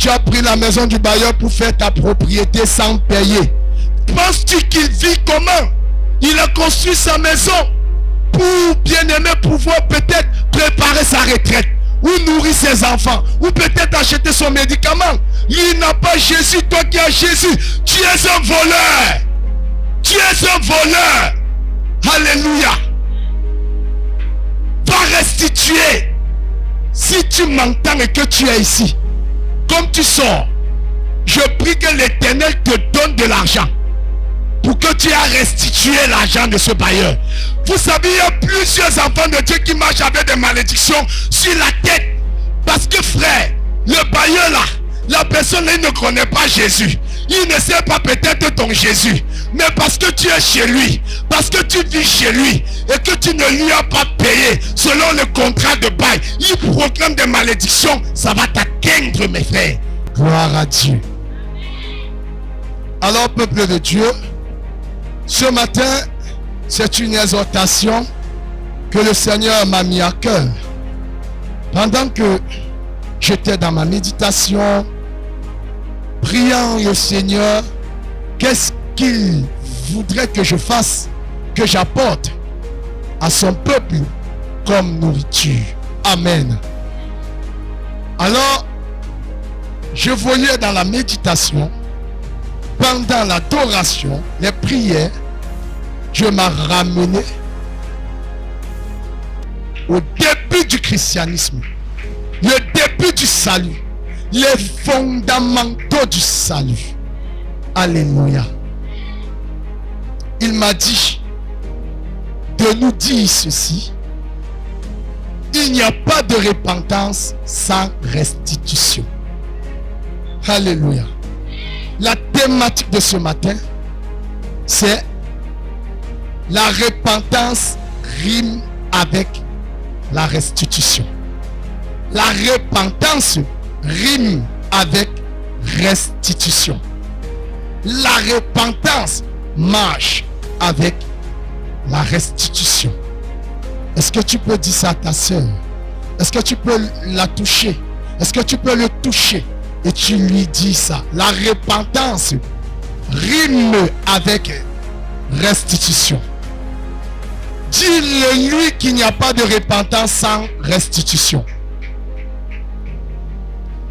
Tu as pris la maison du bailleur pour faire ta propriété sans payer. Penses-tu qu'il vit comment? Il a construit sa maison pour, bien-aimé, pouvoir peut-être préparer sa retraite, ou nourrir ses enfants, ou peut-être acheter son médicament. Il n'a pas Jésus. Toi qui as Jésus, tu es un voleur. Tu es un voleur. Alléluia. Va restituer. Si tu m'entends et que tu es ici, comme tu sors, je prie que l'Éternel te donne de l'argent pour que tu aies restitué l'argent de ce bailleur. Vous savez, il y a plusieurs enfants de Dieu qui marchent avec des malédictions sur la tête. Parce que frère, le bailleur là, la personne là, il ne connaît pas Jésus. Il ne sait pas peut-être ton Jésus. Mais parce que tu es chez lui, parce que tu vis chez lui et que tu ne lui as pas payé selon le contrat de bail, il proclame des malédictions. Ça va t'atteindre, mes frères. Gloire à Dieu. Alors, peuple de Dieu, ce matin, c'est une exhortation que le Seigneur m'a mis à cœur. Pendant que j'étais dans ma méditation, priant le Seigneur, qu'est-ce qu'il voudrait que je fasse, que j'apporte à son peuple comme nourriture. Amen. Alors, je voyais dans la méditation, pendant l'adoration, les prières, je m'ai ramené au début du christianisme, le début du salut, les fondamentaux du salut. Alléluia. Il m'a dit de nous dire ceci: il n'y a pas de repentance sans restitution. Alléluia. La thématique de ce matin, c'est la repentance rime avec la restitution. La repentance rime avec restitution. La repentance marche avec la restitution. Est-ce que tu peux dire ça à ta soeur? Est-ce que tu peux la toucher? Est-ce que tu peux le toucher? Et tu lui dis ça. La repentance rime avec restitution. Dis-le-lui qu'il n'y a pas de repentance sans restitution.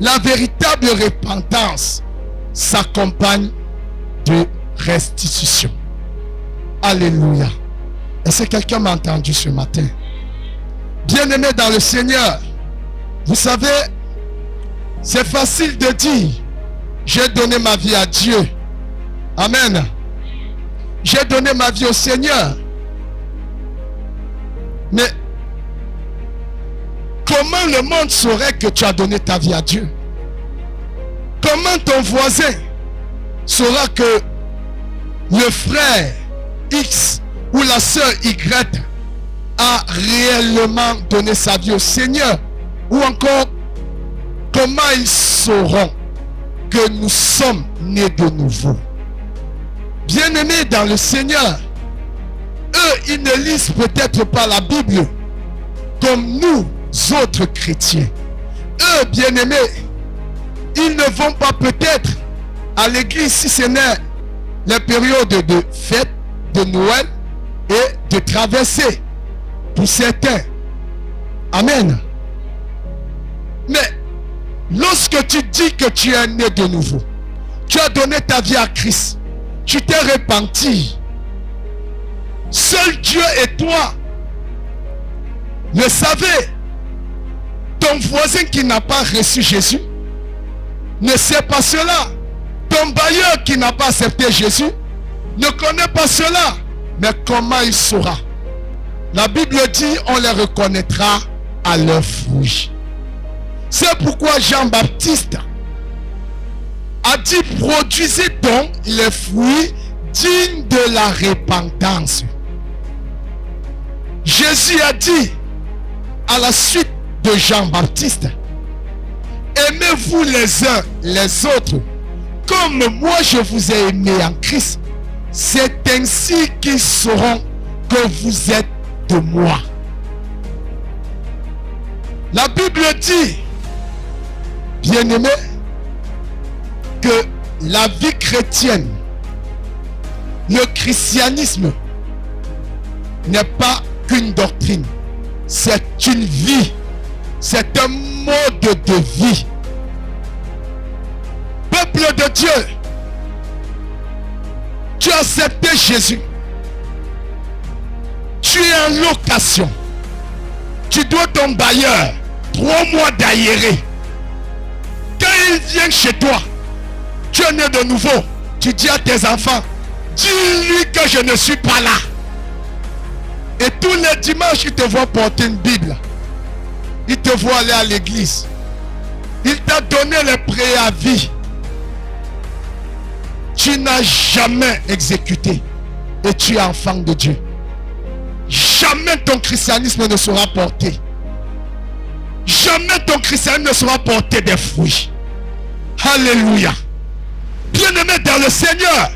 La véritable repentance s'accompagne de restitution. Alléluia. Est-ce que quelqu'un m'a entendu ce matin? Bien-aimé dans le Seigneur, vous savez, c'est facile de dire, j'ai donné ma vie à Dieu. Amen. J'ai donné ma vie au Seigneur. Mais comment le monde saurait que tu as donné ta vie à Dieu? Comment ton voisin saura que le frère X ou la sœur Y a réellement donné sa vie au Seigneur? Ou encore, comment ils sauront que nous sommes nés de nouveau? Bien-aimés dans le Seigneur, eux, ils ne lisent peut-être pas la Bible comme nous autres chrétiens. Eux, bien-aimés, ils ne vont pas peut-être à l'église si ce n'est les périodes de fête, de Noël et de traversée pour certains. Amen. Mais lorsque tu dis que tu es né de nouveau, tu as donné ta vie à Christ, tu t'es repenti, seul Dieu et toi le savez. Ton voisin qui n'a pas reçu Jésus ne sait pas cela. Ton bailleur qui n'a pas accepté Jésus ne connaît pas cela. Mais comment il saura? La Bible dit, on les reconnaîtra à leurs fruits. C'est pourquoi Jean-Baptiste a dit, produisez donc les fruits dignes de la repentance. Jésus a dit à la suite de Jean-Baptiste, aimez-vous les uns les autres comme moi je vous ai aimé en Christ. C'est ainsi qu'ils sauront que vous êtes de moi. La Bible dit, bien-aimés, la vie chrétienne, le christianisme n'est pas qu'une doctrine, c'est une vie, c'est un mode de vie. Peuple de Dieu, tu as accepté Jésus, tu es en location, tu dois ton bailleur 3 mois d'aéré. Quand il vient chez toi, tu es né de nouveau, tu dis à tes enfants, dis-lui que je ne suis pas là. Et tous les dimanches, il te voit porter une Bible. Il te voit aller à l'église. Il t'a donné le préavis. Tu n'as jamais exécuté. Et tu es enfant de Dieu. Jamais ton christianisme ne sera porté. Jamais ton christianisme ne sera porté des fruits. Alléluia. Bien-aimé dans le Seigneur,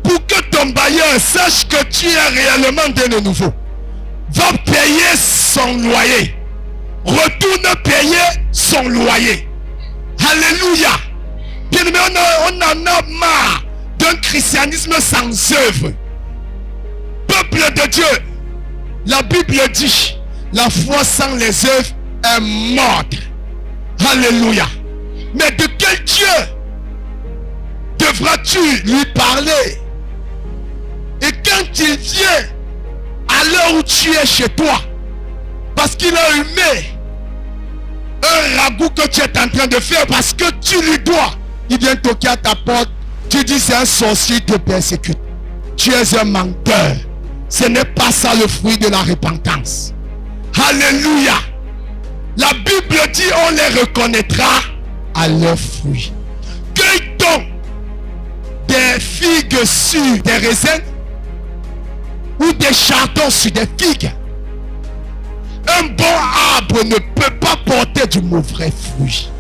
pour que ton bailleur sache que tu es réellement né de nouveau, va payer son loyer. Retourne payer son loyer. Alléluia. Bien-aimé, on en a marre d'un christianisme sans œuvre. Peuple de Dieu, la Bible dit, la foi sans les œuvres est morte. Alléluia. Mais de quel Dieu devras-tu lui parler? Et quand il vient à l'heure où tu es chez toi, parce qu'il a humé un ragoût que tu es en train de faire, parce que tu lui dois, il vient toquer à ta porte, tu dis c'est un sorcier qui te persécute. Tu es un menteur. Ce n'est pas ça le fruit de la repentance. Alléluia. La Bible dit on les reconnaîtra à leurs fruits. Cueille-t-on des figues sur des raisins ou des chardons sur des figues? Un bon arbre ne peut pas porter du mauvais fruit,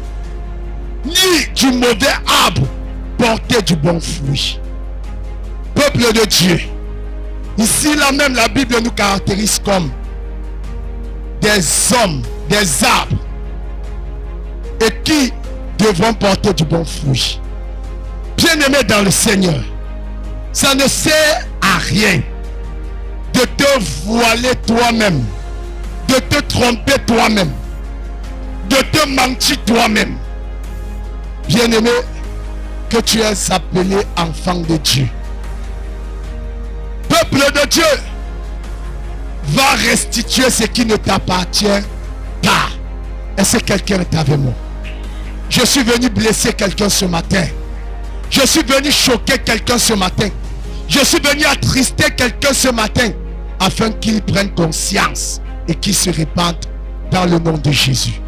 ni du mauvais arbre porter du bon fruit. Peuple de Dieu, ici là même la Bible nous caractérise comme des hommes, des arbres, et qui devront porter du bon fruit. Bien-aimé dans le Seigneur, ça ne sert à rien de te voiler toi-même, de te tromper toi-même, de te mentir toi-même. Bien-aimé, que tu es appelé enfant de Dieu. Peuple de Dieu, va restituer ce qui ne t'appartient pas. Est-ce que quelqu'un est avec moi? Je suis venu blesser quelqu'un ce matin. Je suis venu choquer quelqu'un ce matin. Je suis venu attrister quelqu'un ce matin, afin qu'il prenne conscience et qu'il se répande dans le nom de Jésus.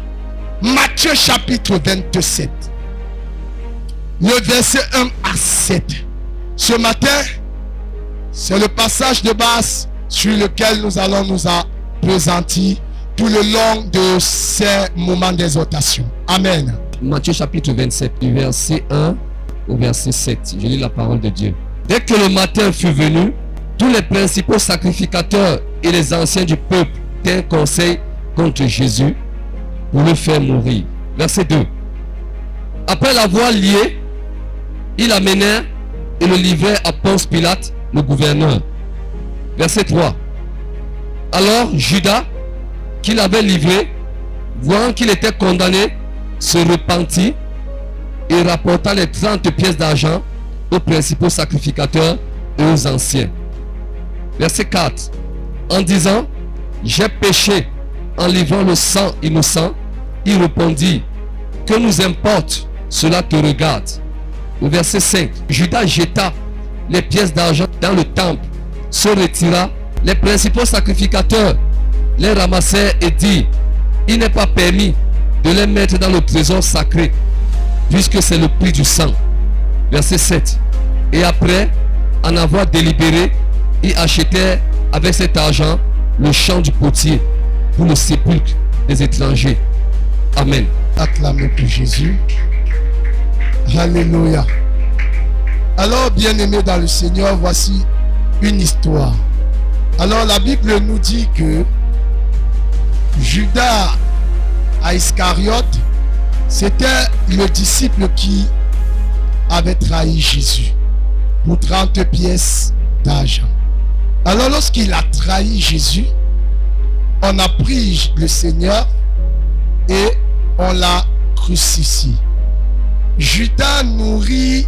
Matthieu chapitre 27, le verset 1 à 7. Ce matin, c'est le passage de base sur lequel nous allons nous appesantir tout le long de ces moments d'exhortation. Amen. Matthieu chapitre 27, du verset 1 au verset 7. Je lis la parole de Dieu. Dès que le matin fut venu, tous les principaux sacrificateurs et les anciens du peuple tinrent conseil contre Jésus pour le faire mourir. Verset 2. Après l'avoir lié, ils l'amenèrent et le livrèrent à Ponce Pilate, le gouverneur. Verset 3. Alors Judas, qui l'avait livré, voyant qu'il était condamné, se repentit et rapporta les 30 pièces d'argent aux principaux sacrificateurs et aux anciens. Verset 4. En disant, j'ai péché en livrant le sang innocent, il répondit, que nous importe, cela te regarde. Au verset 5, Judas jeta les pièces d'argent dans le temple, se retira, les principaux sacrificateurs les ramassèrent et dirent, il n'est pas permis de les mettre dans le trésor sacré, puisque c'est le prix du sang. Verset 7. Et après, en avoir délibéré, ils achetèrent avec cet argent le champ du potier pour le sépulcre des étrangers. Amen. Acclamez pour Jésus. Alléluia. Alors, bien-aimés dans le Seigneur, voici une histoire. Alors, la Bible nous dit que Judas à Iscariote, c'était le disciple qui avait trahi Jésus pour 30 pièces d'argent. Alors lorsqu'il a trahi Jésus, on a pris le Seigneur et on l'a crucifié. Judas nourrit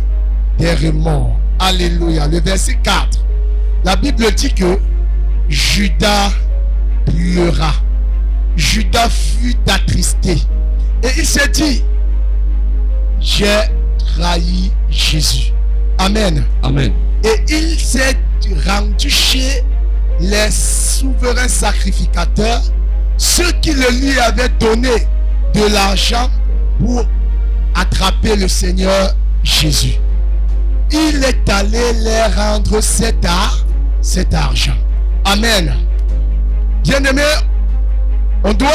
des remords. Alléluia. Le verset 4. La Bible dit que Judas pleura. Judas fut attristé. Et il s'est dit, j'ai trahi Jésus. Amen. Amen. Et il s'est rendu chez les souverains sacrificateurs, ceux qui le lui avaient donné de l'argent pour attraper le Seigneur Jésus. Il est allé leur rendre cet argent. Amen. Bien-aimés, on doit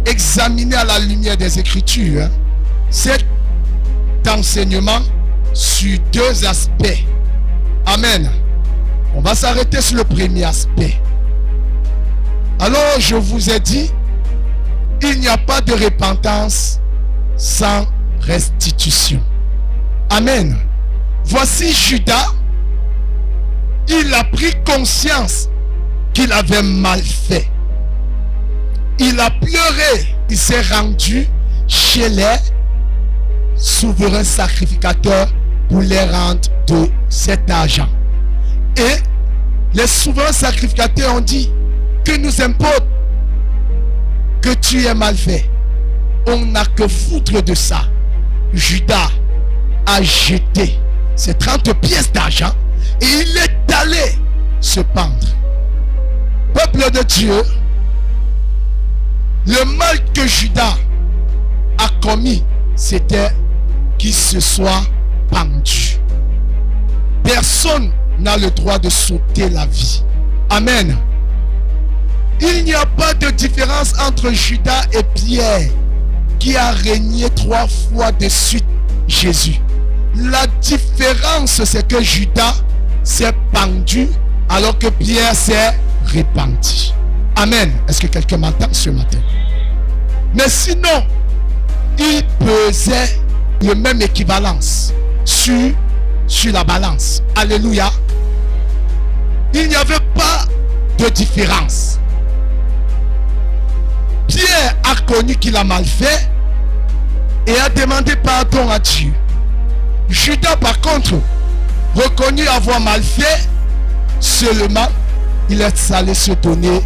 examiner à la lumière des Écritures cet enseignement sur deux aspects. Amen. On va s'arrêter sur le premier aspect. Alors, je vous ai dit, il n'y a pas de repentance sans restitution. Amen. Voici Judas, il a pris conscience qu'il avait mal fait. Il a pleuré, il s'est rendu chez les souverains sacrificateurs pour les rendre de cet argent. Et les souverains sacrificateurs ont dit, que nous importe que tu aies mal fait. On n'a que foutre de ça. Judas a jeté ses 30 pièces d'argent et il est allé se pendre. Peuple de Dieu, le mal que Judas a commis, c'était qu'il se soit pendu. Personne n'a le droit de sauter la vie. Amen. Il n'y a pas de différence entre Judas et Pierre qui a régné 3 fois de suite Jésus. La différence, c'est que Judas s'est pendu alors que Pierre s'est repenti. Amen. Est-ce que quelqu'un m'entend ce matin? Mais sinon, il pesait le même équivalence sur la balance. Alléluia. Il n'y avait pas de différence. Pierre a connu qu'il a mal fait et a demandé pardon à Dieu. Judas, par contre, reconnu avoir mal fait, seulement il est allé se donner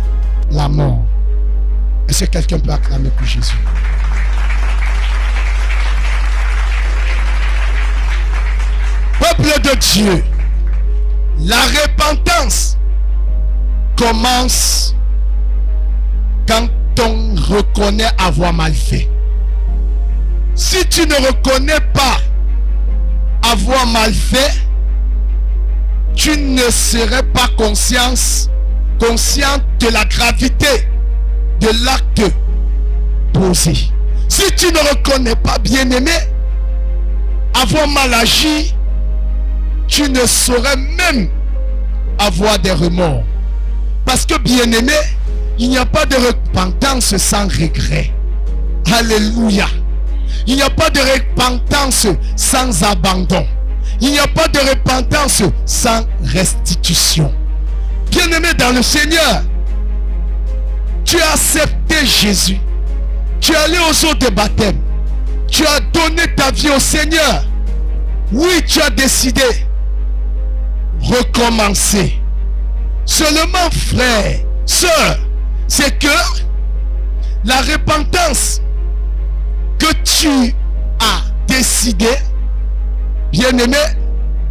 la mort. Est-ce que quelqu'un peut acclamer pour Jésus? Peuple de Dieu, la repentance commence quand on reconnaît avoir mal fait. Si tu ne reconnais pas avoir mal fait, tu ne serais pas conscient de la gravité de l'acte posé. Si tu ne reconnais pas, bien-aimé, avoir mal agi, tu ne saurais même avoir des remords. Parce que, bien-aimé, il n'y a pas de repentance sans regret. Alléluia. Il n'y a pas de repentance sans abandon. Il n'y a pas de repentance sans restitution. Bien-aimé dans le Seigneur, tu as accepté Jésus. Tu es allé aux eaux de baptême. Tu as donné ta vie au Seigneur. Oui, tu as décidé recommencer. Seulement, frère, sœur, c'est que la repentance que tu as décidé, bien-aimé,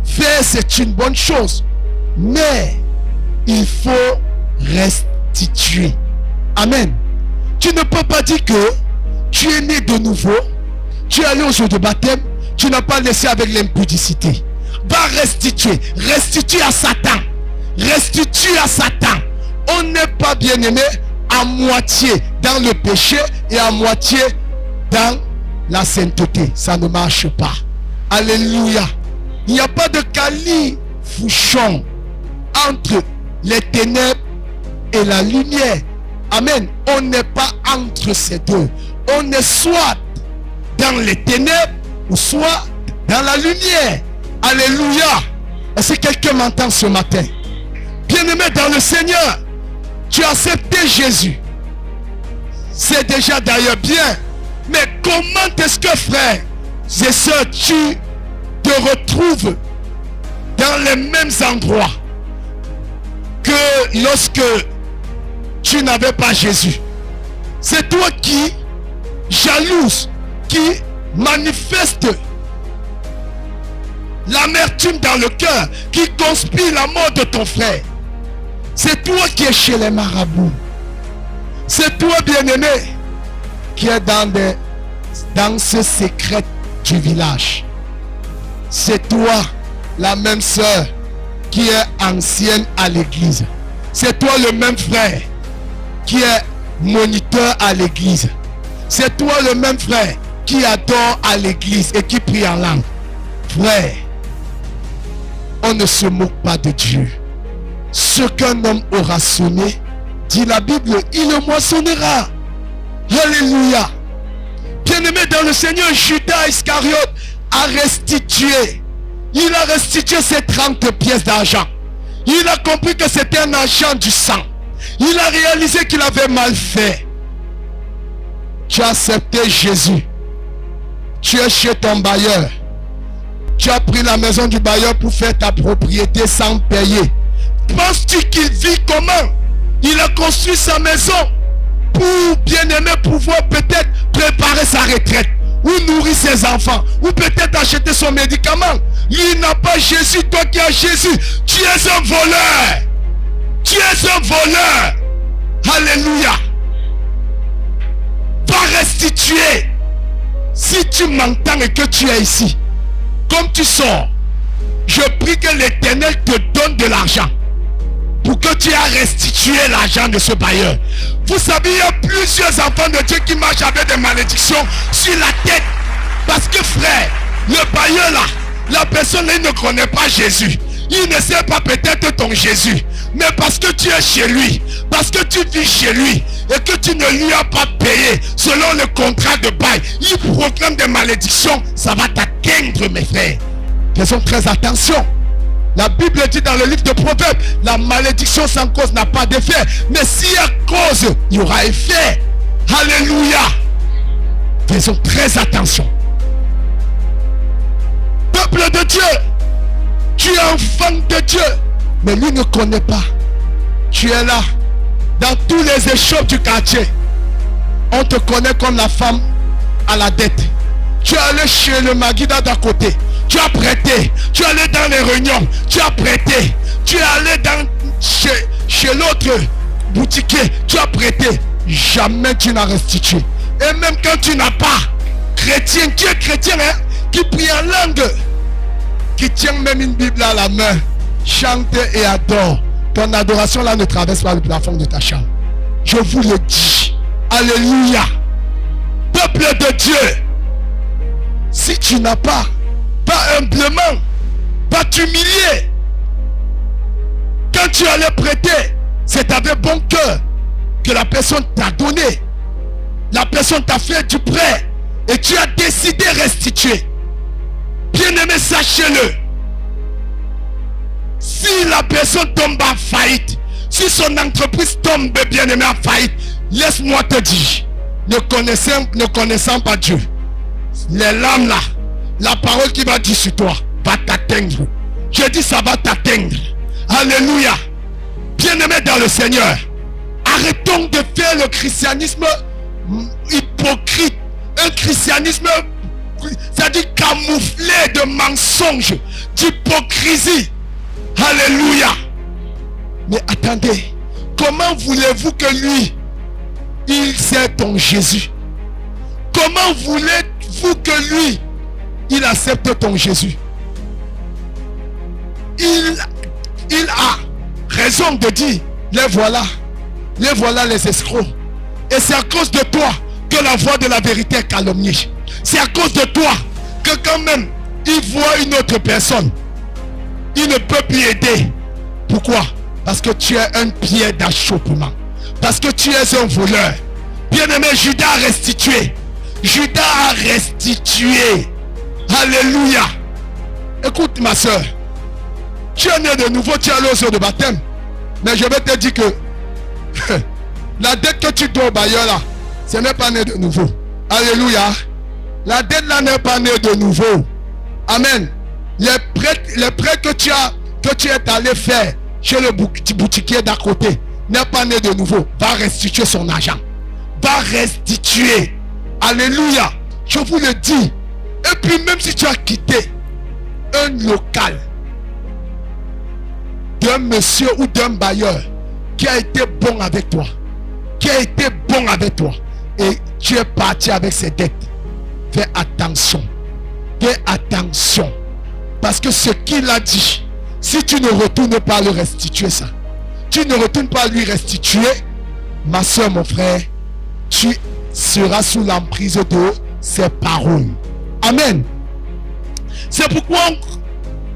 faire, c'est une bonne chose. Mais il faut restituer. Amen. Tu ne peux pas dire que tu es né de nouveau, tu es allé aux eaux de baptême, tu n'as pas laissé avec l'impudicité. Va restituer. Restitue à Satan. Restitue à Satan. On n'est pas, bien-aimé, à moitié dans le péché et à moitié dans la sainteté. Ça ne marche pas. Alléluia. Il n'y a pas de califourchon entre les ténèbres et la lumière. Amen. On n'est pas entre ces deux. On est soit dans les ténèbres ou soit dans la lumière. Alléluia. Est-ce que quelqu'un m'entend ce matin? Bien-aimé dans le Seigneur, tu as accepté Jésus. C'est déjà d'ailleurs bien. Mais comment est-ce que, frère et sœurs, tu te retrouves dans les mêmes endroits que lorsque tu n'avais pas Jésus? C'est toi qui jalouse, qui manifeste l'amertume dans le cœur, qui conspire la mort de ton frère. C'est toi qui es chez les marabouts. C'est toi, bien-aimé, qui est dans ce secret du village. C'est toi, la même sœur, qui est ancienne à l'église. C'est toi, le même frère, qui est moniteur à l'église. C'est toi, le même frère, qui adore à l'église et qui prie en langue. Frère, on ne se moque pas de Dieu. Ce qu'un homme aura semé, dit la Bible, il le moissonnera. Alléluia. Bien-aimé dans le Seigneur, Judas Iscariote a restitué. Il a restitué ses 30 pièces d'argent. Il a compris que c'était un agent du sang. Il a réalisé qu'il avait mal fait. Tu as accepté Jésus. Tu es chez ton bailleur. Tu as pris la maison du bailleur pour faire ta propriété sans payer. Penses-tu qu'il vit comment? Il a construit sa maison pour, bien-aimé, pouvoir peut-être préparer sa retraite, ou nourrir ses enfants, ou peut-être acheter son médicament. Lui n'a pas Jésus. Toi qui as Jésus, tu es un voleur. Tu es un voleur. Alléluia. Va restituer. Si tu m'entends et que tu es ici, comme tu sors, je prie que l'Éternel te donne de l'argent pour que tu aies restitué l'argent de ce bailleur. Vous savez, il y a plusieurs enfants de Dieu qui marchent avec des malédictions sur la tête. Parce que, frère, le bailleur là, la personne là, il ne connaît pas Jésus. Il ne sait pas peut-être ton Jésus. Mais parce que tu es chez lui, parce que tu vis chez lui, et que tu ne lui as pas payé selon le contrat de bail, il proclame des malédictions. Ça va t'atteindre, mes frères. Faisons très attention. La Bible dit dans le livre de Proverbes, la malédiction sans cause n'a pas d'effet. Mais s'il y a cause, il y aura effet. Alléluia. Faisons très attention. Peuple de Dieu, tu es enfant de Dieu, mais lui ne connaît pas. Tu es là, dans tous les échoppes du quartier. On te connaît comme la femme à la dette. Tu es allé chez le Maguida d'à côté. Tu as prêté. Tu es allé dans les réunions. Tu as prêté. Tu es allé chez l'autre boutiquier. Tu as prêté. Jamais tu n'as restitué. Et même quand tu n'as pas, chrétien, tu es chrétien, hein, qui prie en langue, qui tient même une Bible à la main, chante et adore. Ton adoration là ne traverse pas le plafond de ta chambre. Je vous le dis. Alléluia. Peuple de Dieu, si tu n'as pas humblement, pas t'humilier, quand tu allais prêter, c'est avec bon cœur que la personne t'a donné. La personne t'a fait du prêt et tu as décidé de restituer. Bien-aimé, sachez-le. Si la personne tombe en faillite, si son entreprise tombe, bien-aimé, en faillite, laisse-moi te dire, ne connaissant pas Dieu, les lames là, la parole qui va dire sur toi va t'atteindre. Je dis ça va t'atteindre. Alléluia. Bien-aimé dans le Seigneur, arrêtons de faire le christianisme hypocrite, un christianisme, c'est-à-dire camouflé de mensonges, d'hypocrisie. Alléluia. Mais attendez, comment voulez-vous que lui, il sait ton Jésus? Comment voulez-vous que lui, il accepte ton Jésus? Il a raison de dire, les voilà les escrocs. Et c'est à cause de toi que la voix de la vérité est calomniée. C'est à cause de toi que quand même il voit une autre personne, il ne peut plus aider. Pourquoi? Parce que tu es un pied d'achoppement. Parce que tu es un voleur. Bien-aimé, Judas a restitué. Judas a restitué. Alléluia. Écoute ma soeur, tu es né de nouveau, tu es allé au sein de baptême. Mais je vais te dire que la dette que tu dois au bailleur là, ce n'est pas né de nouveau. Alléluia. La dette là n'est pas née de nouveau. Amen. Les prêts que tu es allé faire chez le boutiquier d'à côté n'est pas né de nouveau. Va restituer son argent. Va restituer. Alléluia. Je vous le dis. Et puis même si tu as quitté un local d'un monsieur ou d'un bailleur qui a été bon avec toi, et tu es parti avec ses dettes, fais attention. Parce que ce qu'il a dit, si tu ne retournes pas lui restituer ça, tu ne retournes pas lui restituer, ma soeur, mon frère, tu seras sous l'emprise de ses paroles. Amen. C'est pourquoi on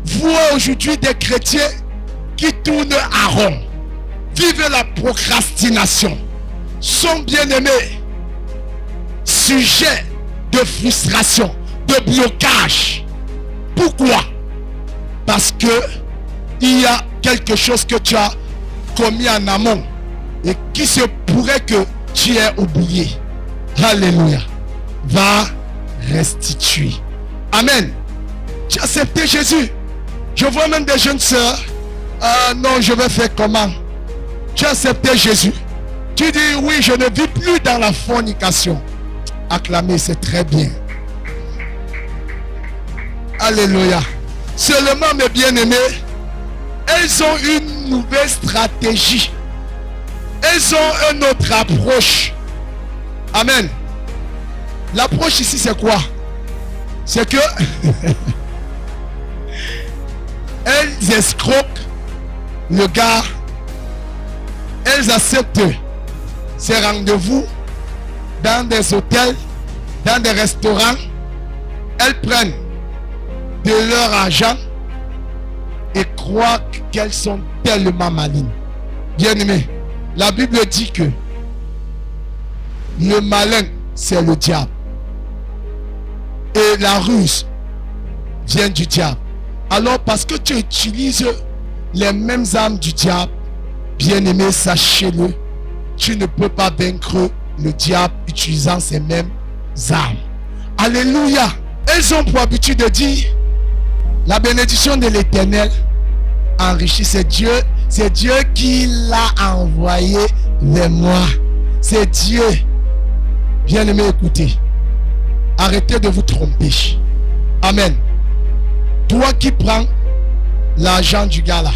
voit aujourd'hui des chrétiens qui tournent à rond, vivent la procrastination, sont bien-aimés, sujets de frustration, de blocage. Pourquoi? Parce que il y a quelque chose que tu as commis en amont et qui se pourrait que tu aies oublié. Alléluia. Va restituer. Amen. Tu as accepté Jésus. Je vois même des jeunes sœurs. Ah non, je vais faire comment? Tu as accepté Jésus. Tu dis oui, je ne vis plus dans la fornication. Acclamer, c'est très bien. Alléluia. Seulement, mes bien-aimés, elles ont une nouvelle stratégie. Elles ont une autre approche. Amen. L'approche ici, c'est quoi? C'est que elles escroquent le gars. Elles acceptent ces rendez-vous dans des hôtels, dans des restaurants. Elles prennent de leur argent et croient qu'elles sont tellement malignes. Bien-aimés, la Bible dit que le malin, c'est le diable. Et la ruse vient du diable. Alors, parce que tu utilises les mêmes armes du diable, bien-aimé, sachez-le, tu ne peux pas vaincre le diable utilisant ces mêmes armes. Alléluia. Elles ont pour habitude de dire, la bénédiction de l'Éternel enrichit. C'est Dieu qui l'a envoyé vers moi. C'est Dieu. Bien-aimé, écoutez. Arrêtez de vous tromper. Amen. Toi qui prends l'argent du gars là,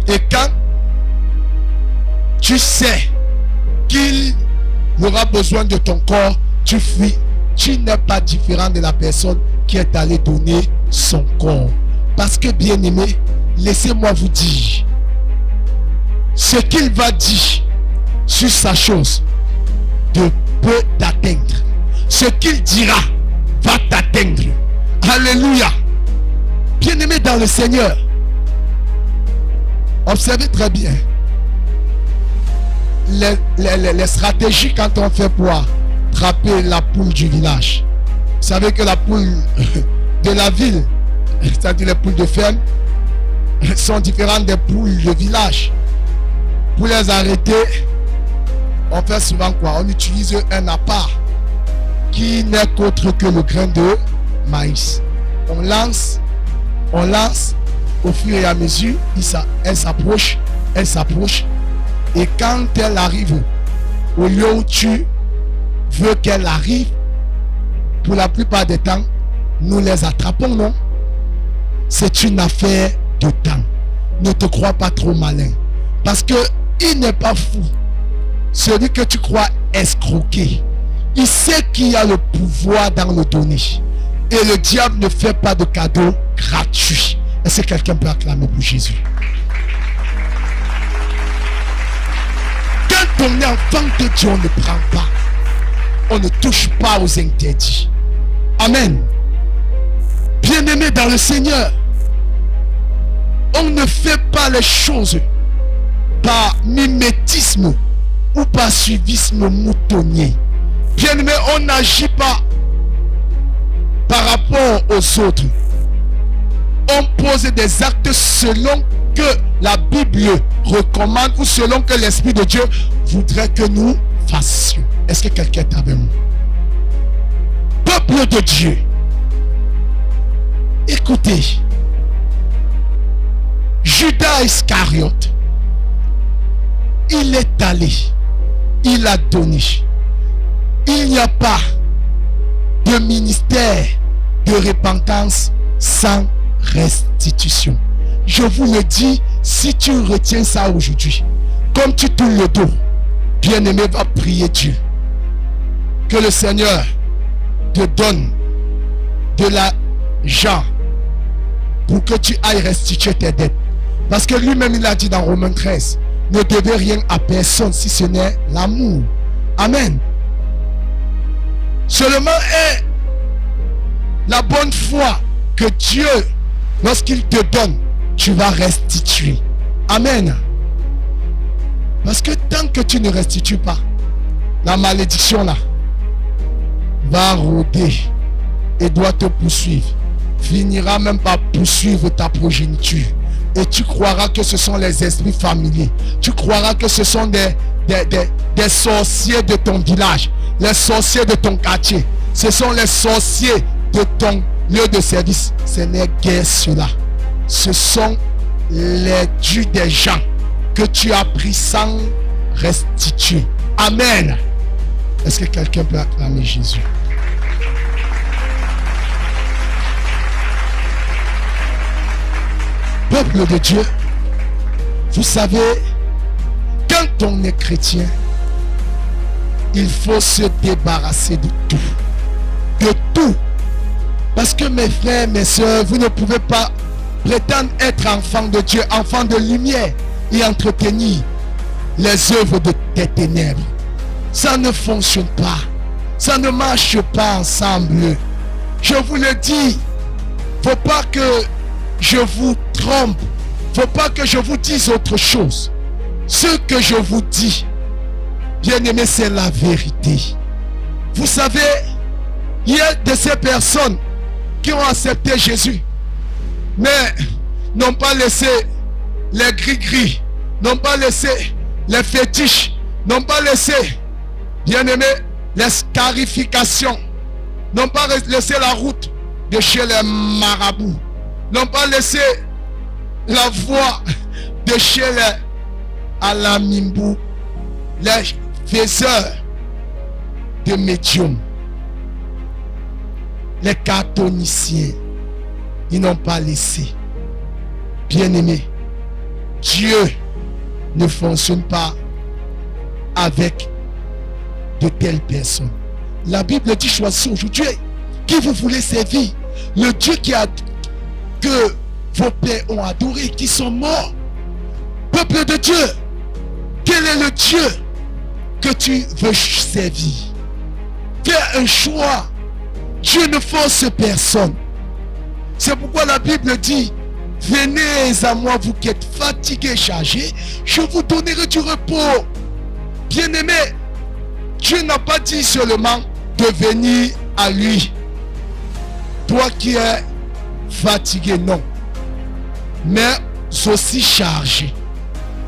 et quand tu sais qu'il aura besoin de ton corps, tu fuis. Tu n'es pas différent de la personne qui est allée donner son corps. Parce que, bien-aimé, laissez-moi vous dire, ce qu'il va dire sur sa chose peut t'atteindre. Ce qu'il dira va t'atteindre. Alléluia. Bien-aimé dans le Seigneur, observez très bien les stratégies quand on fait pour attraper la poule du village. Vous savez que la poule de la ville, c'est-à-dire les poules de ferme, sont différentes des poules de village. Pour les arrêter, on fait souvent quoi? On utilise un appât qui n'est qu'autre que le grain de maïs. On lance au fur et à mesure, elle s'approche, et quand elle arrive au lieu où tu veux qu'elle arrive, pour la plupart des temps, nous les attrapons, non? C'est une affaire de temps. Ne te crois pas trop malin. Parce que il n'est pas fou. Celui que tu crois escroquer, il sait qu'il a le pouvoir dans le donner. Et le diable ne fait pas de cadeaux gratuits. Est-ce que quelqu'un peut acclamer pour Jésus? Quand on est enfant de Dieu, on ne prend pas. On ne touche pas aux interdits. Amen. Bien-aimé dans le Seigneur, on ne fait pas les choses par mimétisme ou par suivisme moutonnier. Bien-aimé, on n'agit pas par rapport aux autres. on pose des actes selon que la Bible recommande ou selon que l'Esprit de Dieu voudrait que nous fassions. Est-ce que quelqu'un est avec moi? Peuple de Dieu, écoutez, Judas Iscariote, il est allé, il a donné. Il n'y a pas de ministère de repentance sans restitution. Je vous le dis, si tu retiens ça aujourd'hui, comme tu tournes le dos, bien-aimé, va prier Dieu. Que le Seigneur te donne de l'argent pour que tu ailles restituer tes dettes. Parce que lui-même, il a dit dans Romains 13, ne devez rien à personne si ce n'est l'amour. Amen. Seulement est la bonne foi que Dieu, lorsqu'il te donne, tu vas restituer. Amen. Parce que tant que tu ne restitues pas, la malédiction là va rôder et doit te poursuivre. Finira même par poursuivre ta progéniture. Et tu croiras que ce sont les esprits familiers. Tu croiras que ce sont des sorciers de ton village, les sorciers de ton quartier. Ce sont les sorciers de ton lieu de service. Ce n'est guère cela. Ce sont les dieux des gens que tu as pris sans restituer. Amen. Est-ce que quelqu'un peut acclamer Jésus? Peuple de Dieu, vous savez, quand on est chrétien, il faut se débarrasser de tout. De tout. Parce que mes frères, mes soeurs, vous ne pouvez pas prétendre être enfant de Dieu, enfant de lumière et entretenir les œuvres des ténèbres. Ça ne fonctionne pas. Ça ne marche pas ensemble. Je vous le dis, faut pas que je vous trompe. Faut pas que je vous dise autre chose. Ce que je vous dis, bien-aimé, c'est la vérité. Vous savez, il y a de ces personnes qui ont accepté Jésus, mais n'ont pas laissé les gris-gris, n'ont pas laissé les fétiches, n'ont pas laissé, bien-aimé, les scarifications, n'ont pas laissé la route de chez les marabouts, n'ont pas laissé la voie de chez les alamimbou, les faiseurs de médiums, les cartoniciens. Ils n'ont pas laissé. Bien-aimé, Dieu ne fonctionne pas avec de telles personnes. La Bible dit, choisissez aujourd'hui qui vous voulez servir. Le Dieu que vos pères ont adoré, qui sont morts. Peuple de Dieu, quel est le Dieu que tu veux servir? Fais un choix. Dieu ne force personne. C'est pourquoi la Bible dit, venez à moi vous qui êtes fatigués et chargés, je vous donnerai du repos. Bien-aimé, Dieu n'a pas dit seulement de venir à lui. Toi qui es fatigué, non. Mais aussi chargé.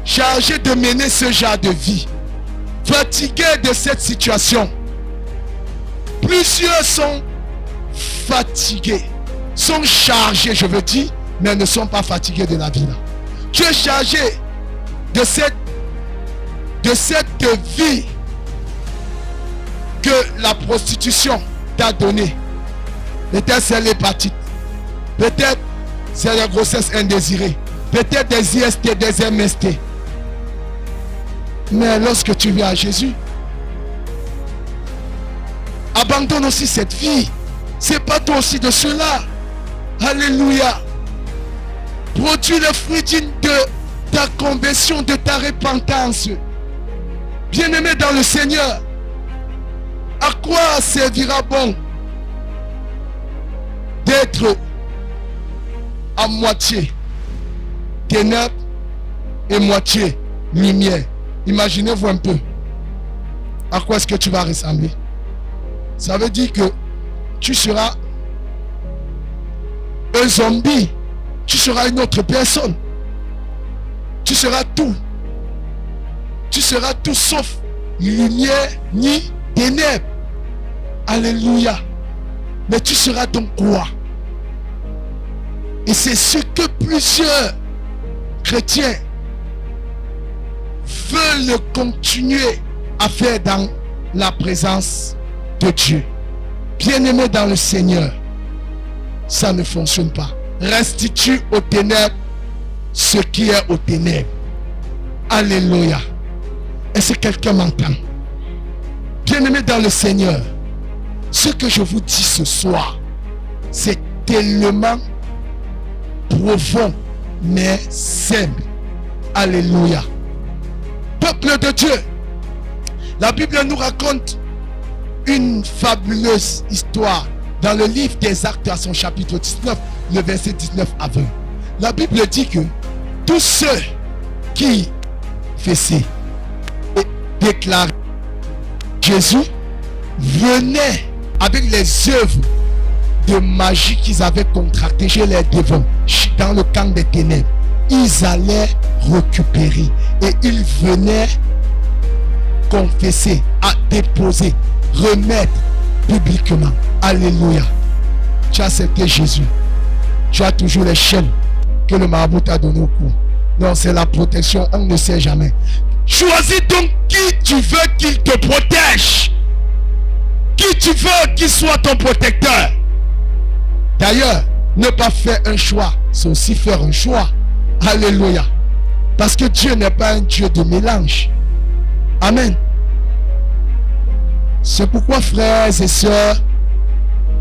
Chargé de mener ce genre de vie. Fatigué de cette situation. Plusieurs sont fatigués, sont chargés, je veux dire, mais ne sont pas fatigués de la vie là. Tu es chargé de cette vie que la prostitution t'a donnée. Peut-être c'est l'hépatite, peut-être c'est la grossesse indésirée, peut-être des IST, des MST. Mais lorsque tu viens à Jésus, abandonne aussi cette vie. C'est pas toi aussi de cela. Alléluia. Produis le fruit digne de ta conversion, de ta repentance. Bien-aimé dans le Seigneur, à quoi servira bon d'être à moitié ténèbres et moitié lumière? Imaginez-vous un peu. À quoi est-ce que tu vas ressembler? Ça veut dire que tu seras un zombie tu seras une autre personne. Tu seras tout. Tu seras tout sauf lumière ni ténèbres. Alléluia. Mais tu seras donc quoi? Et c'est ce que plusieurs chrétiens veulent continuer à faire dans la présence de Dieu. Bien-aimé dans le Seigneur, ça ne fonctionne pas. Restitue aux ténèbres ce qui est aux ténèbres. Alléluia. Est-ce que quelqu'un m'entend? Bien-aimé dans le Seigneur, ce que je vous dis ce soir, c'est tellement profond, mais simple. Alléluia. Peuple de Dieu, la Bible nous raconte une fabuleuse histoire dans le livre des Actes à son chapitre 19, le verset 19 à 20. La Bible dit que tous ceux qui faisaient et déclaraient Jésus venaient avec les œuvres de magie qu'ils avaient contractées chez les démons dans le camp des ténèbres. Ils allaient récupérer et ils venaient confesser, à déposer, remettre publiquement. Alléluia. Tu as accepté Jésus. Tu as toujours les chaînes que le marabout t'a donné au cou. Non, c'est la protection, on ne sait jamais. Choisis donc qui tu veux qu'il te protège. Qui tu veux qu'il soit ton protecteur. D'ailleurs, ne pas faire un choix, c'est aussi faire un choix. Alléluia. Parce que Dieu n'est pas un Dieu de mélange. Amen. C'est pourquoi, frères et sœurs,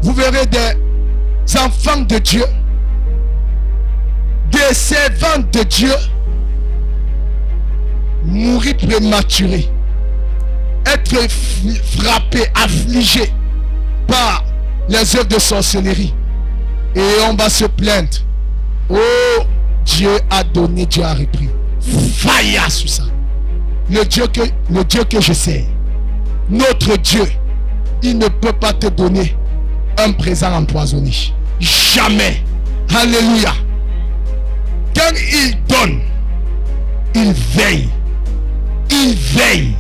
vous verrez des enfants de Dieu, des servants de Dieu, mourir prématurés, être frappés, affligés par les œuvres de sorcellerie. Et on va se plaindre. Oh, Dieu a donné, Dieu a repris. Faille sur ça. Le Dieu que je sais, notre Dieu, il ne peut pas te donner un présent empoisonné. Jamais. Alléluia. Quand il donne, il veille. Il veille.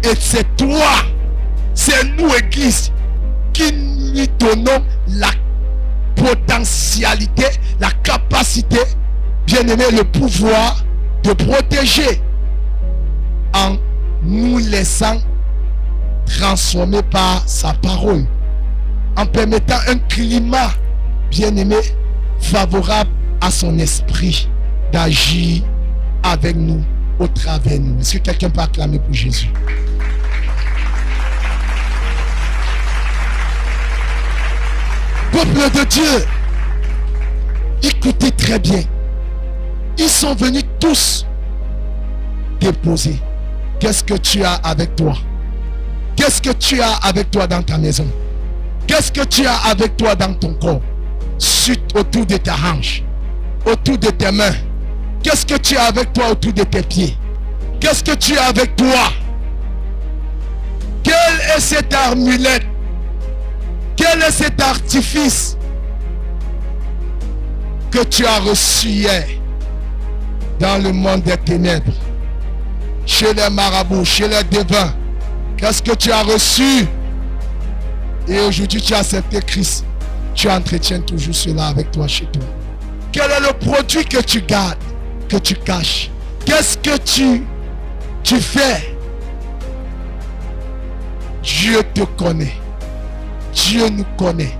Et c'est toi, c'est nous, Église, qui lui donnons la potentialité, la capacité, bien aimé, le pouvoir de protéger en nous laissant transformer par sa parole, en permettant un climat, bien aimé, favorable à son esprit d'agir avec nous, au travers de nous. Est-ce que quelqu'un peut acclamer pour Jésus? Peuple de Dieu, écoutez très bien. Ils sont venus tous déposer. Qu'est-ce que tu as avec toi? Qu'est-ce que tu as avec toi dans ta maison? Qu'est-ce que tu as avec toi dans ton corps? Autour de ta hanche, autour de tes mains. Qu'est-ce que tu as avec toi autour de tes pieds? Qu'est-ce que tu as avec toi? Quelle est cette amulette? Quel est cet artifice que tu as reçu hier dans le monde des ténèbres, chez les marabouts, chez les devins? Qu'est-ce que tu as reçu? Et aujourd'hui tu as accepté Christ. Tu entretiens toujours cela avec toi chez toi. Quel est le produit que tu gardes, que tu caches? Qu'est-ce que tu fais? Dieu te connaît. Dieu nous connaît.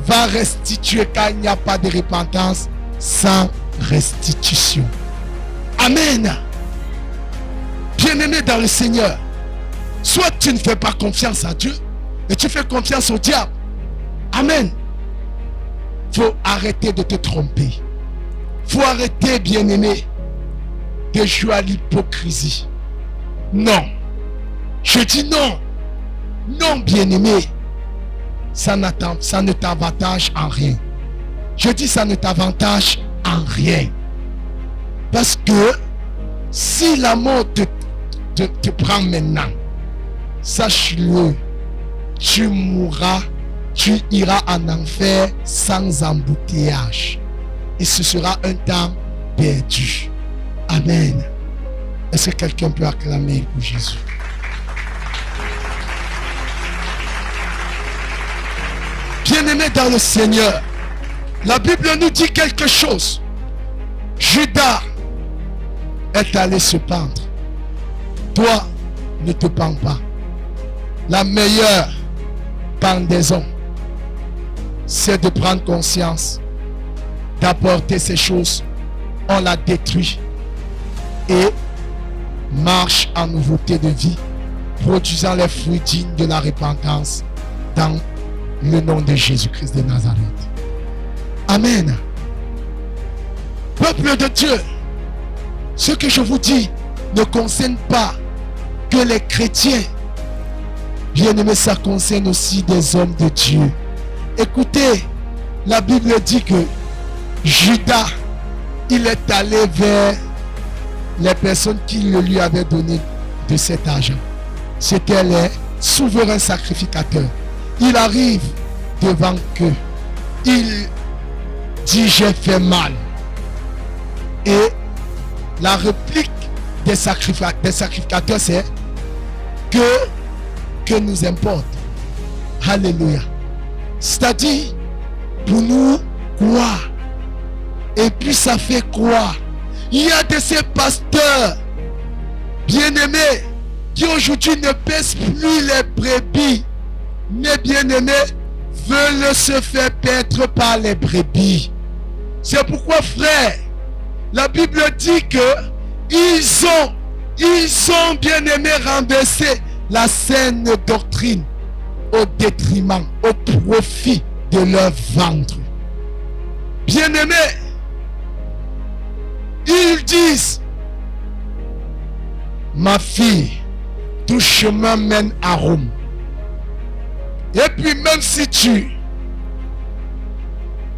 Va restituer, car il n'y a pas de repentance sans restitution. Amen. Bien-aimé dans le Seigneur, soit tu ne fais pas confiance à Dieu et tu fais confiance au diable. Amen. Faut arrêter de te tromper. Faut arrêter, bien-aimé, de jouer à l'hypocrisie. Non. Je dis non. Non, bien-aimé. Ça ne t'avantage en rien. Je dis ça ne t'avantage en rien. Parce que si la mort te prend maintenant, sache-le, tu mourras, tu iras en enfer sans embouteillage. et ce sera un temps perdu. Amen. Est-ce que quelqu'un peut acclamer pour Jésus? Bien-aimés dans le Seigneur, la Bible nous dit quelque chose. Judas est allé se pendre. Toi, ne te pends pas. La meilleure pendaison, c'est de prendre conscience, d'apporter ces choses. On l'a détruit et marche en nouveauté de vie, produisant les fruits dignes de la repentance dans le nom de Jésus-Christ de Nazareth. Amen. Peuple de Dieu, ce que je vous dis ne concerne pas que les chrétiens. Bien-aimés, ça concerne aussi des hommes de Dieu. Écoutez, la Bible dit que Judas, il est allé vers les personnes qui le lui avaient donné de cet argent. C'était les souverains sacrificateurs. Il arrive devant eux. Il dit: j'ai fait mal. Et la réplique des sacrificateurs, c'est que nous importe. Alléluia. C'est-à-dire, pour nous, quoi? Et puis ça fait quoi? Il y a de ces pasteurs bien-aimés qui aujourd'hui ne pèsent plus les brebis, mais bien-aimés veulent se faire paître par les brebis. C'est pourquoi, frère, la Bible dit que ils ont bien-aimés renversé la saine doctrine au détriment, au profit de leur ventre. Bien-aimés, ils disent: ma fille, tout chemin mène à Rome. Et puis même si tu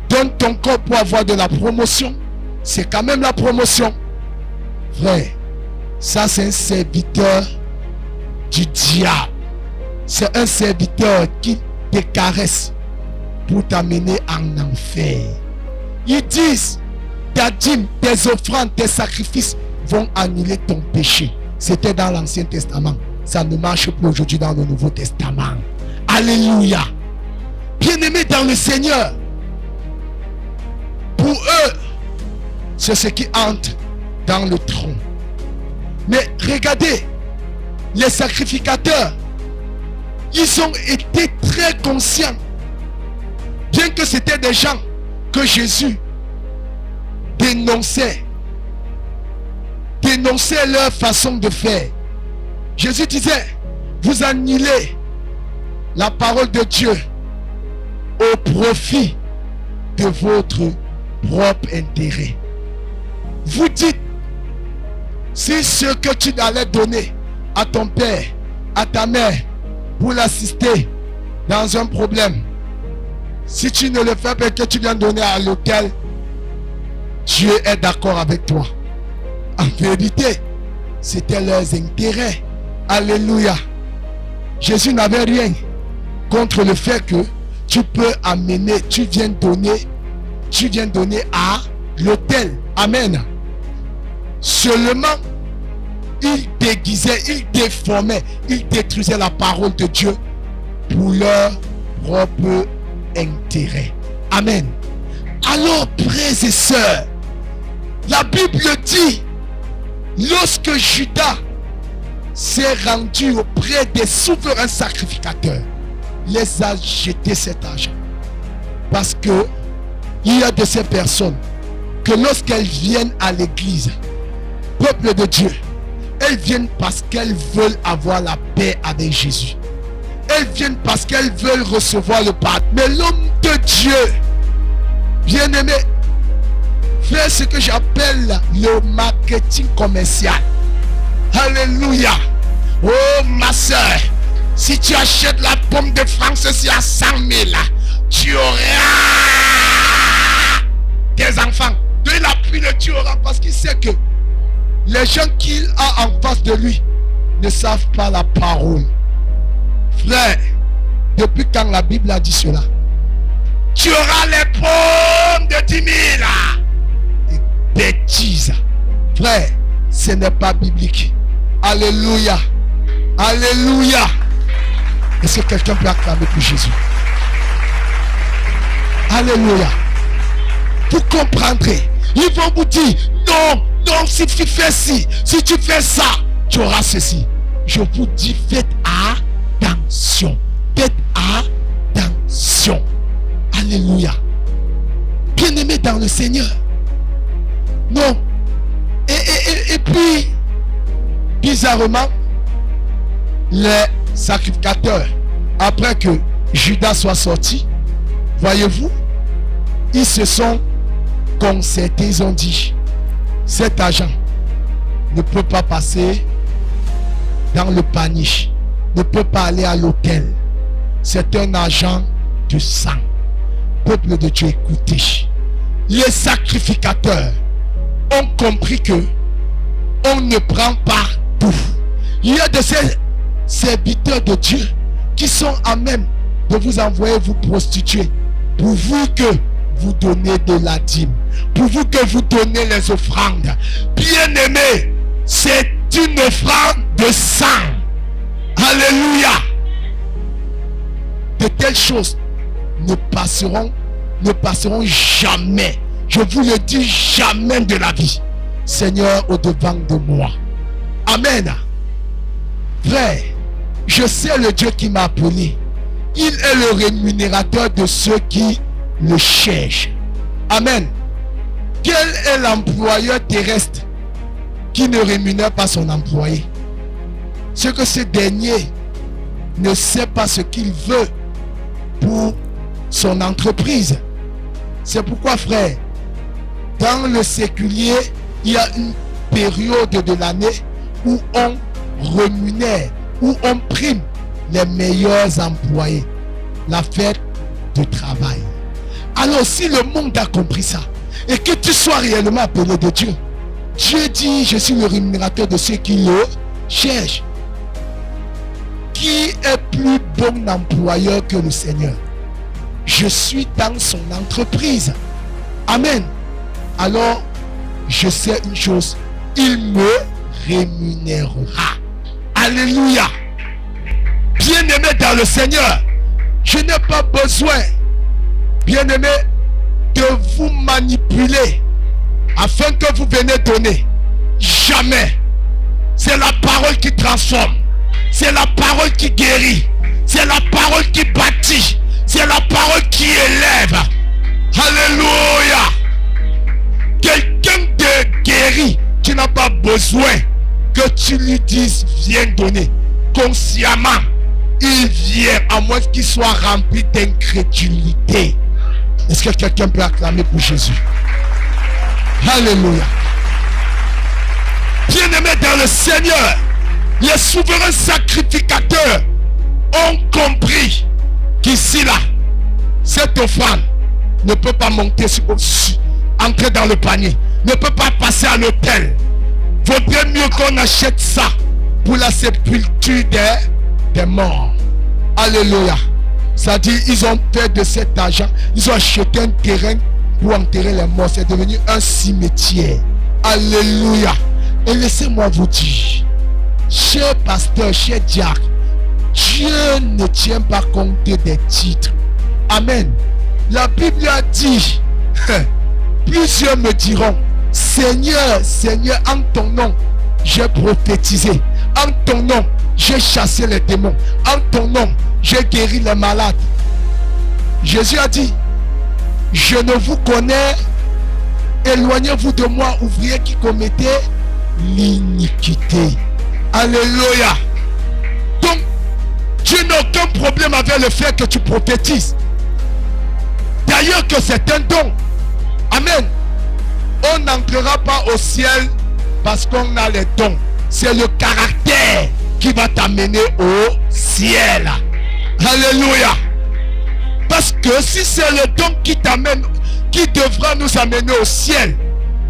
donnes ton corps pour avoir de la promotion, c'est quand même la promotion. Frère, ça c'est un serviteur du diable. C'est un serviteur qui te caresse pour t'amener en enfer. Ils disent: ta dîme, tes offrandes, tes sacrifices vont annuler ton péché. C'était dans l'Ancien Testament. Ça ne marche plus aujourd'hui dans le Nouveau Testament. Alléluia. Bien-aimés dans le Seigneur, pour eux, c'est ce qui entre dans le tronc. Mais regardez, les sacrificateurs, ils ont été très conscients, bien que c'était des gens que Jésus dénonçait leur façon de faire. Jésus disait: vous annulez la parole de Dieu au profit de votre propre intérêt. Vous dites: si ce que tu allais donner à ton père, à ta mère, pour l'assister dans un problème, si tu ne le fais pas, que tu viens donner à l'autel, Dieu est d'accord avec toi. En vérité, c'était leurs intérêts. Alléluia. Jésus n'avait rien contre le fait que tu peux amener, tu viens donner à l'autel. Amen. Seulement, ils déguisaient, ils déformaient, ils détruisaient la parole de Dieu pour leur propre intérêt. Amen. Alors, frères et sœurs, la Bible dit, lorsque Judas s'est rendu auprès des souverains sacrificateurs, les a jeté cet argent. Parce que il y a de ces personnes que lorsqu'elles viennent à l'église, peuple de Dieu, elles viennent parce qu'elles veulent avoir la paix avec Jésus. Elles viennent parce qu'elles veulent recevoir le pardon. Mais l'homme de Dieu, bien-aimé, fait ce que j'appelle le marketing commercial. Alléluia. Oh ma soeur, si tu achètes la pomme de France, c'est à 100 000, tu auras des enfants. Dieu l'appuie le tu auras parce qu'il sait que les gens qu'il a en face de lui ne savent pas la parole. Frère, depuis quand la Bible a dit cela? Tu auras les pommes de 10 000. Frère, ce n'est pas biblique. Alléluia. Alléluia. Est-ce que quelqu'un peut acclamer pour Jésus? Alléluia. Vous comprendrez. Ils vont vous dire, non, non, si tu fais ci, si tu fais ça, tu auras ceci. Je vous dis, faites attention. Faites attention. Alléluia. Bien-aimé dans le Seigneur. Non. Et puis, bizarrement, les sacrificateurs, après que Judas soit sorti, voyez-vous, ils se sont concertés, ils ont dit, cet agent ne peut pas passer dans le panier, ne peut pas aller à l'hôtel. C'est un agent de sang. Peuple de Dieu, écoutez. Les sacrificateurs ont compris que on ne prend pas tout. Il y a de ces serviteurs de Dieu qui sont à même de vous envoyer vous prostituer, pourvu que vous donnez de la dîme, pourvu que vous donnez les offrandes. Bien-aimés, c'est une offrande de sang. Alléluia. De telles choses ne passeront jamais. Je vous le dis, jamais de la vie. Seigneur, au-devant de moi. Amen. Frère, je sais le Dieu qui m'a appelé. Il est le rémunérateur de ceux qui le cherchent. Amen. Quel est l'employeur terrestre qui ne rémunère pas son employé? C'est que ce dernier ne sait pas ce qu'il veut pour son entreprise. C'est pourquoi, frère, dans le séculier, il y a une période de l'année où on rémunère, où on prime les meilleurs employés. La fête de travail. Alors, si le monde a compris ça, et que tu sois réellement appelé de Dieu, Dieu dit, je suis le rémunérateur de ceux qui le cherchent. Qui est plus bon employeur que le Seigneur? Je suis dans son entreprise. Amen. Alors, je sais une chose, il me rémunérera. Alléluia. Bien-aimé dans le Seigneur, je n'ai pas besoin, bien-aimé, de vous manipuler afin que vous venez donner. Jamais. C'est la parole qui transforme. C'est la parole qui guérit. C'est la parole qui bâtit. C'est la parole qui élève. Alléluia. Quelqu'un de guéri, tu n'as pas besoin que tu lui dises viens donner. Consciemment, il vient, à moins qu'il soit rempli d'incrédulité. Est-ce que quelqu'un peut acclamer pour Jésus? Alléluia. Bien-aimé dans le Seigneur, les souverains sacrificateurs ont compris qu'ici là, cette offrande ne peut pas monter entrer dans le panier, ne peut pas passer à l'autel. Vaudrait mieux qu'on achète ça pour la sépulture des morts. Alléluia. C'est-à-dire, ils ont fait de cet argent, ils ont acheté un terrain pour enterrer les morts. C'est devenu un cimetière. Alléluia. Et laissez-moi vous dire, cher pasteur, cher diacre, Dieu ne tient pas compte des titres. Amen. La Bible a dit, plusieurs me diront, Seigneur, Seigneur, en ton nom, j'ai prophétisé. En ton nom, j'ai chassé les démons. En ton nom, j'ai guéri les malades. Jésus a dit, je ne vous connais, éloignez-vous de moi, ouvriers qui commettez l'iniquité. Alléluia. Donc, Dieu n'a aucun problème avec le fait que tu prophétises. D'ailleurs que c'est un don. Amen. On n'entrera pas au ciel parce qu'on a les dons. C'est le caractère qui va t'amener au ciel. Alléluia. Parce que si c'est le don qui t'amène, qui devra nous amener au ciel,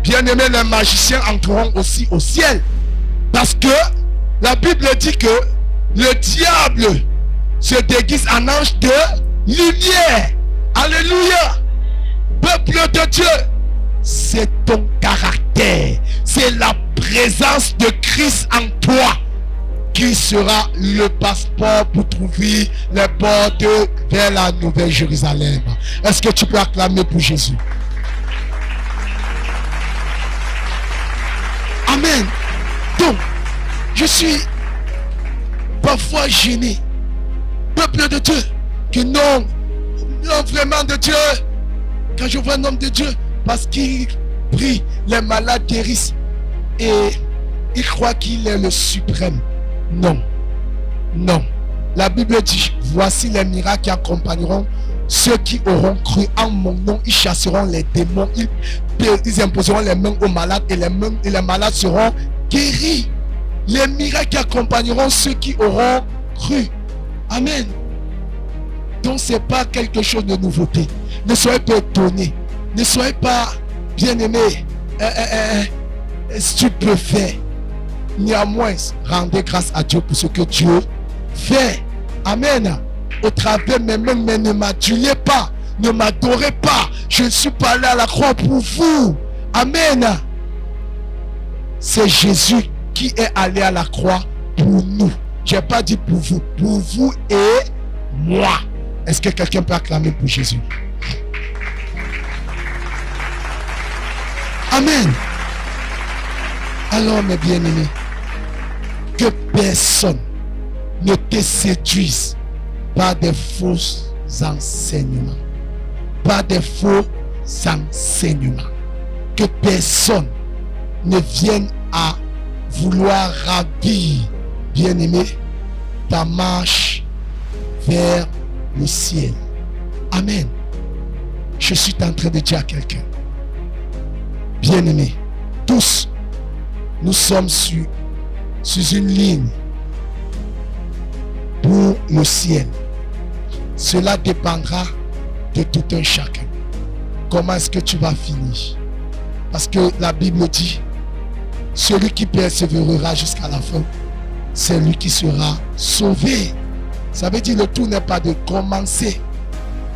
bien aimé, les magiciens entreront aussi au ciel. Parce que la Bible dit que le diable se déguise en ange de lumière. Alléluia. Peuple de Dieu, c'est ton caractère terre. C'est la présence de Christ en toi qui sera le passeport pour trouver les portes vers la Nouvelle Jérusalem. Est-ce que tu peux acclamer pour Jésus? Amen. Donc, je suis parfois gêné. Peuple de Dieu, que non, vraiment de Dieu. Quand je vois un homme de Dieu, parce qu'il prie, les malades guérissent. Et il croit qu'il est le suprême. Non. Non. La Bible dit, voici les miracles qui accompagneront ceux qui auront cru en mon nom. Ils chasseront les démons. Ils imposeront les mains aux malades et les malades seront guéris. Les miracles qui accompagneront ceux qui auront cru. Amen. Donc ce n'est pas quelque chose de nouveauté. Ne soyez pas étonnés. Ne soyez pas bien-aimés. Stupéfaits. Néanmoins, rendez grâce à Dieu pour ce que Dieu fait. Amen. Au travers mes mains, mais ne m'adulez pas. Ne m'adorez pas. Je ne suis pas allé à la croix pour vous. Amen. C'est Jésus qui est allé à la croix pour nous. Je n'ai pas dit pour vous et moi. Est-ce que quelqu'un peut acclamer pour Jésus? Amen. Alors mes bien-aimés, que personne ne te séduise par des faux enseignements. Par des faux enseignements. Que personne ne vienne à vouloir ravir, bien-aimé, ta marche vers le ciel. Amen. Je suis en train de dire à quelqu'un, bien-aimé, tous, nous sommes sur une ligne pour le ciel. Cela dépendra de tout un chacun. Comment est-ce que tu vas finir? Parce que la Bible dit, celui qui persévérera jusqu'à la fin, c'est lui qui sera sauvé. Ça veut dire le tout n'est pas de commencer,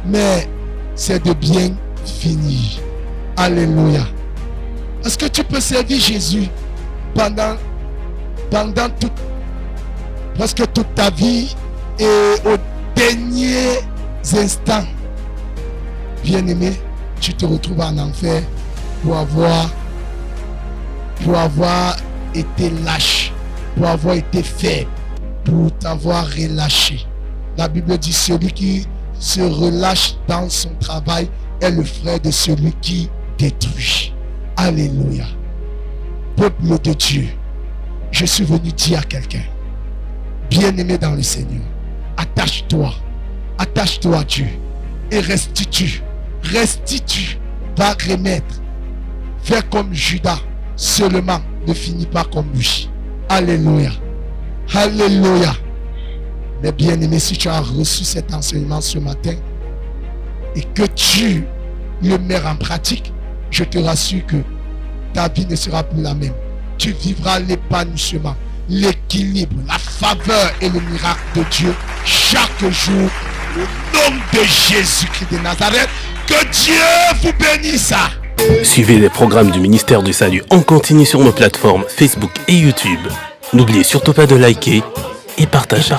mais c'est de bien finir. Alléluia. Est-ce que tu peux servir Jésus pendant presque toute ta vie et aux derniers instants? Bien-aimé, tu te retrouves en enfer pour avoir été lâche, pour avoir été faible, pour t'avoir relâché. La Bible dit, celui qui se relâche dans son travail est le frère de celui qui détruit. Alléluia. Peuple de Dieu, je suis venu dire à quelqu'un, bien-aimé dans le Seigneur, attache-toi à Dieu et restitue, va remettre. Fais comme Judas, seulement ne finis pas comme lui. Alléluia. Alléluia. Mais bien-aimé, si tu as reçu cet enseignement ce matin et que tu le mets en pratique, je te rassure que ta vie ne sera plus la même. Tu vivras l'épanouissement, l'équilibre, la faveur et le miracle de Dieu chaque jour. Au nom de Jésus-Christ de Nazareth, que Dieu vous bénisse. Suivez les programmes du ministère du Salut en continu sur nos plateformes Facebook et YouTube. N'oubliez surtout pas de liker et partager.